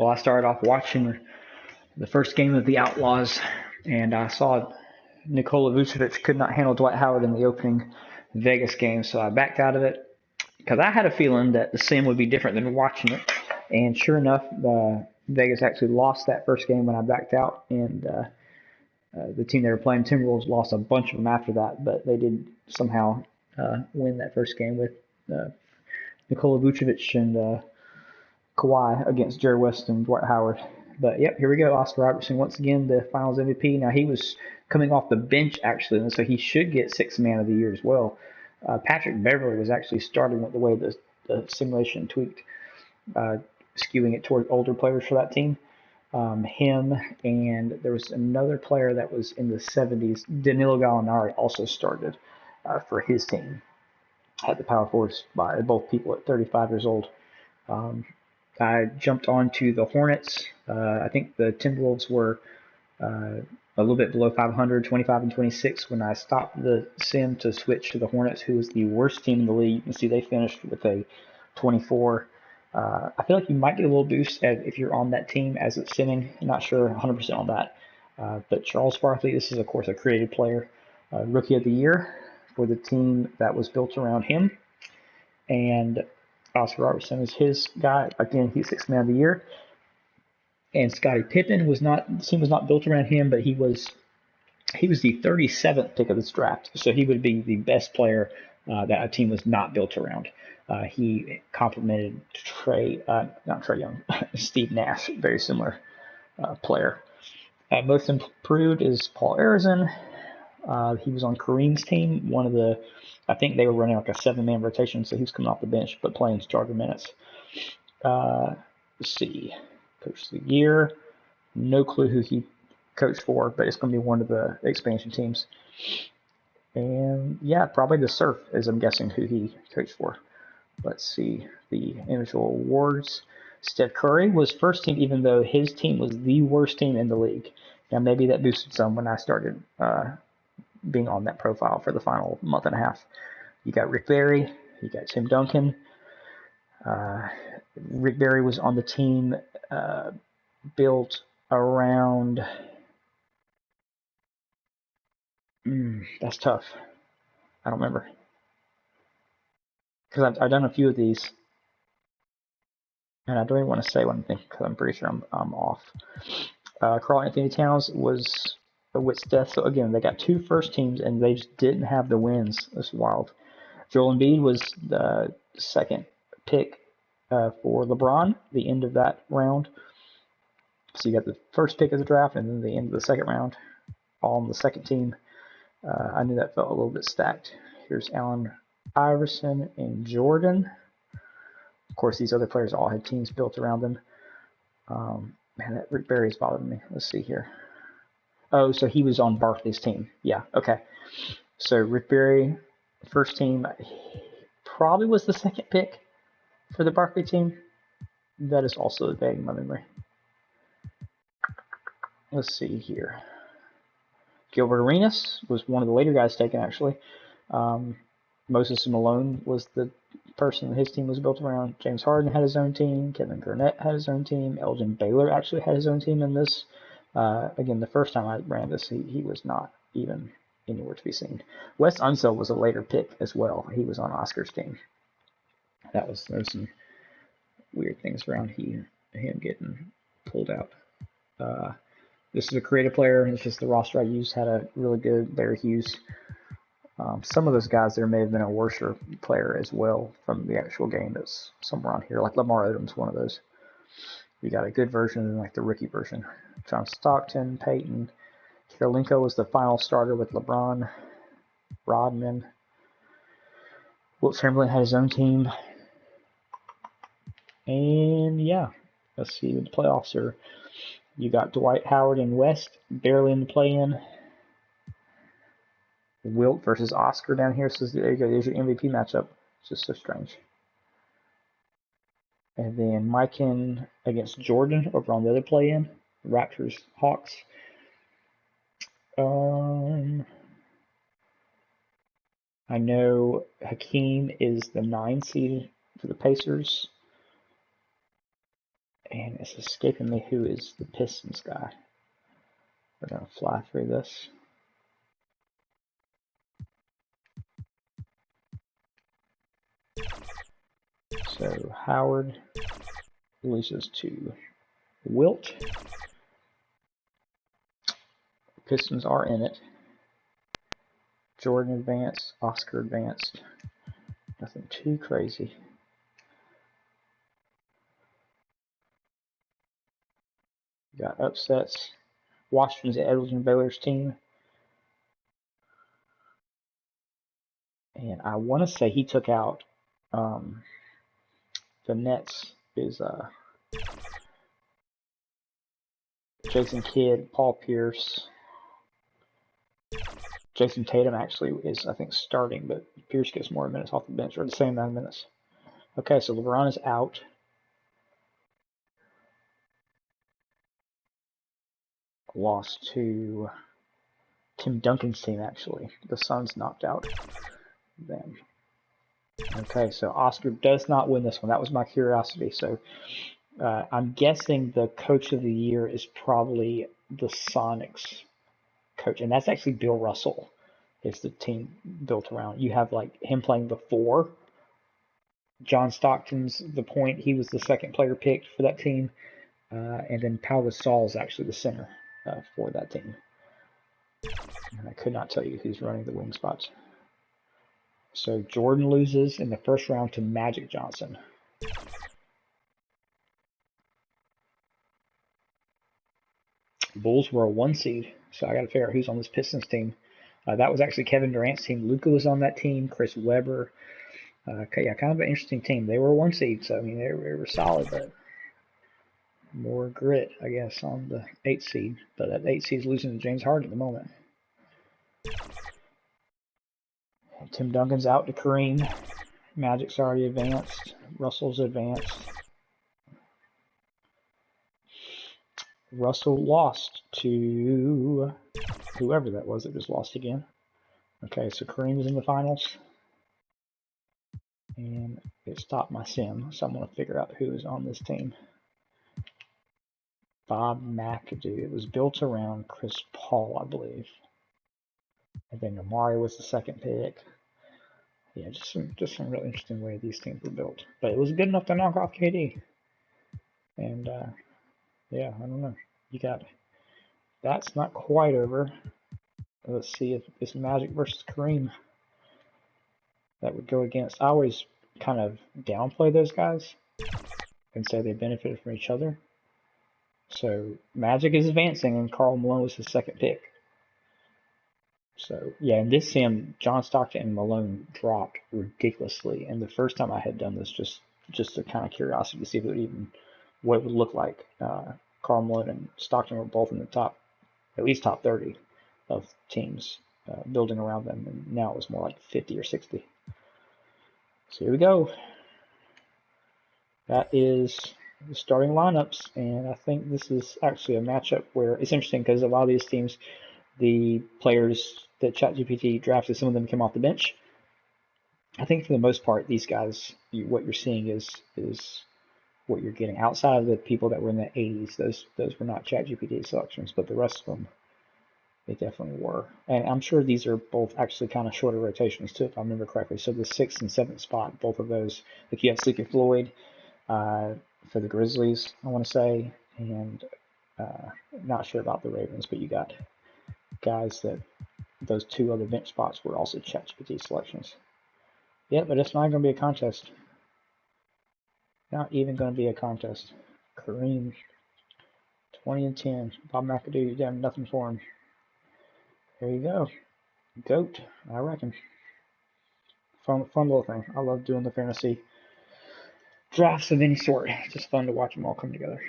Well, I started off watching the first game of the Outlaws, and I saw Nikola Vucevic could not handle Dwight Howard in the opening Vegas game, so I backed out of it because I had a feeling that the sim would be different than watching it. And sure enough, Vegas actually lost that first game when I backed out, and the team they were playing, Timberwolves, lost a bunch of them after that, but they did somehow win that first game with uh, Nikola Vucevic and Kawhi against Jerry West and Dwight Howard. But yep, here we go. Oscar Robertson once again, the Finals MVP. Now he was coming off the bench actually, and so he should get Sixth Man of the Year as well. Patrick Beverly was actually starting with the way the simulation tweaked, skewing it toward older players for that team. Him and there was another player that was in the 70s. Danilo Gallinari also started for his team. Had the power force by both people at 35 years old. I jumped on to the Hornets. I think the Timberwolves were a little bit below 500, 25 and 26, when I stopped the sim to switch to the Hornets, who was the worst team in the league. You can see they finished with a 24. I feel like you might get a little boost if you're on that team as it's simming. I'm not sure 100% on that. But Charles Barkley, this is, of course, a creative player. Rookie of the Year for the team that was built around him. And Oscar Robertson is his guy. Again, he's Sixth Man of the Year. And Scottie Pippen the team was not built around him, but he was the 37th pick of this draft. So he would be the best player that a team was not built around. He complemented not Trey Young, Steve Nash, very similar player. Most improved is Paul Arizin. He was on Kareem's team. I think they were running like a 7-man rotation, so he was coming off the bench but playing starter minutes. Let's see. Coach of the Year. No clue who he coached for, but it's going to be one of the expansion teams. And yeah, probably the Surf is, I'm guessing, who he coached for. Let's see the individual awards. Steph Curry was first team, even though his team was the worst team in the league. Now, maybe that boosted some when I started being on that profile for the final month and a half. You got Rick Barry, you got Tim Duncan. Rick Barry was on the team built around. That's tough. I don't remember because I've done a few of these, and I don't even want to say one thing because I'm pretty sure I'm off. Karl Anthony Towns was a Witt's death. So again, they got 2 first teams, and they just didn't have the wins. That's wild. Joel Embiid was the second pick for LeBron, the end of that round. So you got the first pick of the draft and then the end of the second round, all on the second team. I knew that felt a little bit stacked. Here's Allen Iverson and Jordan. Of course, these other players all had teams built around them. Man, that Rick Barry's bothering me. Let's see here. Oh, so he was on Barkley's team. Yeah, okay. So Rick Barry, first team, probably was the second pick for the Barkley team. That is also vague in my memory. Let's see here. Gilbert Arenas was one of the later guys taken, actually. Moses Malone was the person his team was built around. James Harden had his own team. Kevin Garnett had his own team. Elgin Baylor actually had his own team in this. Again, the first time I ran this, he was not even anywhere to be seen. Wes Unseld was a later pick as well. He was on Oscar's team. There's some weird things around him getting pulled out. This is a creative player. It's just the roster I used had a really good Larry Hughes. Some of those guys there may have been a worser player as well from the actual game that's somewhere on here, like Lamar Odom's one of those. You got a good version and like the rookie version. John Stockton, Peyton. Karolinko was the final starter with LeBron. Rodman. Wilt Chamberlain had his own team. And yeah, let's see what the playoffs are. You got Dwight Howard and West barely in the play-in. Wilt versus Oscar down here. So there you go. There's your MVP matchup. It's just so strange. And then Mikan against Jordan over on the other play-in. Raptors, Hawks. I know Hakeem is the 9 seed for the Pacers. And it's escaping me who is the Pistons guy. We're going to fly through this. So Howard loses to Wilt. Pistons are in it. Jordan advanced, Oscar advanced. Nothing too crazy. Got upsets. Washington's Edwards and Baylor's team. And I want to say he took out the Nets is Jason Kidd, Paul Pierce. Jason Tatum actually is, I think, starting, but Pierce gets more minutes off the bench, or the same amount of minutes. Okay, so LeBron is out. Lost to Tim Duncan's team, actually. The Suns knocked out them. Okay, so Oscar does not win this one. That was my curiosity. So I'm guessing the coach of the year is probably the Sonics coach, and that's actually Bill Russell. Is the team built around? You have like him playing the 4. John Stockton's the point. He was the second player picked for that team, and then Pau Gasol is actually the center for that team. And I could not tell you who's running the wing spots. So Jordan loses in the first round to Magic Johnson. Bulls were a 1 seed, so I got to figure out who's on this Pistons team. That was actually Kevin Durant's team. Luka was on that team. Chris Webber. Yeah, kind of an interesting team. They were a 1 seed, so I mean they were solid, but more grit, I guess, on the 8 seed. But that 8 seed is losing to James Harden at the moment. Tim Duncan's out to Kareem. Magic's already advanced. Russell's advanced. Russell lost to whoever that was that just lost again. Okay, so Kareem is in the finals. And it stopped my sim, so I'm going to figure out who is on this team. Bob McAdoo. It was built around Chris Paul, I believe. And then Amari was the second pick. Yeah, just some real interesting way these teams were built. But it was good enough to knock off KD. And yeah, I don't know. You got that's not quite over. Let's see if it's Magic versus Kareem. That would go against. I always kind of downplay those guys and say they benefited from each other. So Magic is advancing, and Karl Malone was the second pick. So yeah, in this sim, John Stockton and Malone dropped ridiculously. And the first time I had done this, just a kind of curiosity to see if it would even what it would look like. Karl Malone and Stockton were both in the top, at least top 30 of teams building around them, and now it was more like 50 or 60. So here we go. That is the starting lineups, and I think this is actually a matchup where it's interesting because a lot of these teams, the players that ChatGPT drafted, some of them came off the bench. I think for the most part, these guys, what you're seeing is what you're getting. Outside of the people that were in the 80s, those were not ChatGPT selections, but the rest of them, they definitely were. And I'm sure these are both actually kind of shorter rotations too, if I remember correctly. So the 6th and 7th spot, both of those, like you have Sleepy Floyd for the Grizzlies, I want to say, and not sure about the Ravens, but you got guys that those 2 other bench spots were also ChatGPT selections. Yeah, but it's not going to be a contest. Not even going to be a contest. Kareem, 20 and 10. Bob McAdoo, you done nothing for him. There you go. GOAT, I reckon. Fun little thing. I love doing the fantasy drafts of any sort. It's just fun to watch them all come together.